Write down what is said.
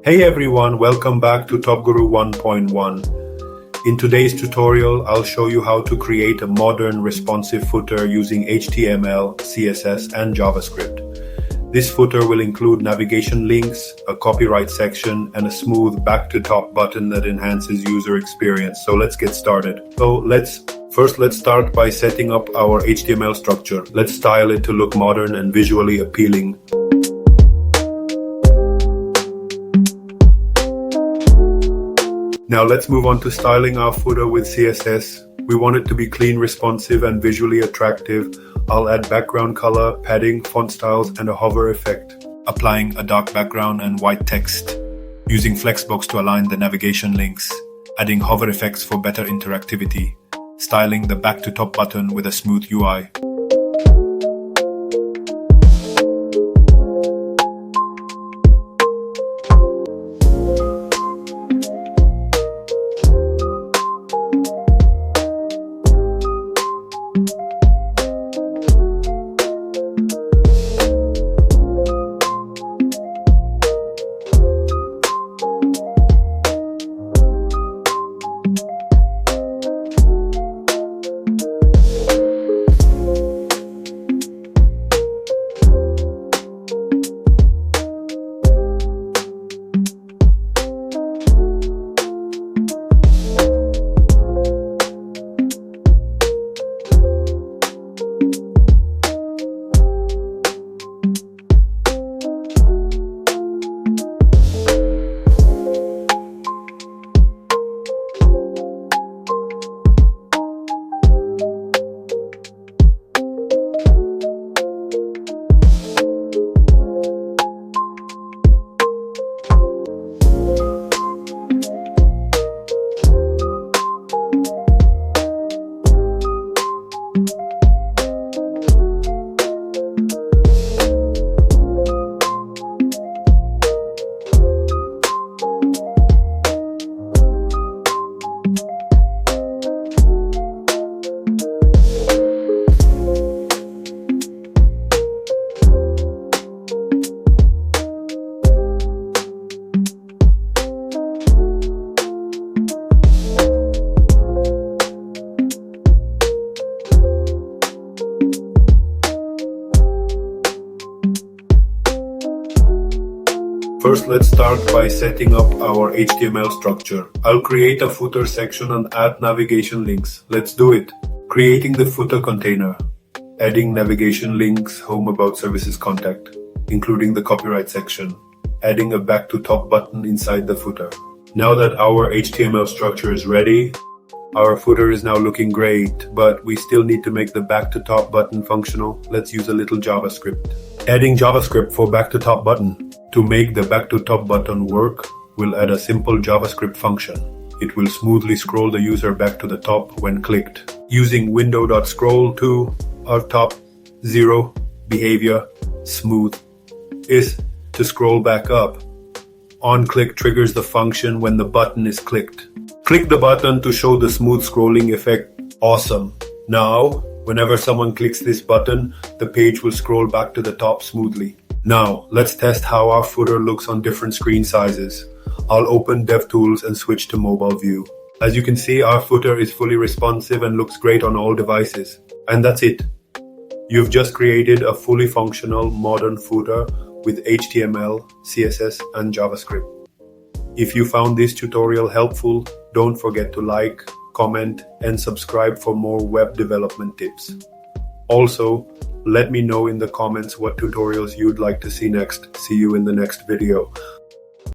Hey everyone, welcome back to Top Guru 1.1. In today's tutorial, I'll show you how to create a modern responsive footer using HTML, CSS, and JavaScript. This footer will include navigation links, a copyright section, and a smooth back-to-top button that enhances user experience. So let's get started. Let's start by setting up our HTML structure. Let's style it to look modern and visually appealing. Now let's move on to styling our footer with CSS. We want it to be clean, responsive, and visually attractive. I'll add background color, padding, font styles, and a hover effect, applying a dark background and white text, using Flexbox to align the navigation links, adding hover effects for better interactivity, styling the back-to-top button with a smooth UI. First, let's start by setting up our HTML structure. I'll create a footer section and add navigation links. Let's do it. Creating the footer container. Adding navigation links, home, about, services, contact, including the copyright section. Adding a back-to-top button inside the footer. Now that our HTML structure is ready, our footer is now looking great, but we still need to make the back-to-top button functional. Let's use a little JavaScript. Adding JavaScript for back-to-top button. To make the back-to-top button work, we'll add a simple JavaScript function. It will smoothly scroll the user back to the top when clicked. Using window.scroll to our top 0 behavior, smooth, is to scroll back up. On-click triggers the function when the button is clicked. Click the button to show the smooth scrolling effect. Awesome. Now, whenever someone clicks this button, the page will scroll back to the top smoothly. Now, let's test how our footer looks on different screen sizes. I'll open DevTools and switch to mobile view. As you can see, our footer is fully responsive and looks great on all devices. And that's it. You've just created a fully functional modern footer with HTML, CSS, and JavaScript. If you found this tutorial helpful, don't forget to like, comment, and subscribe for more web development tips. Also, let me know in the comments what tutorials you'd like to see next. See you in the next video.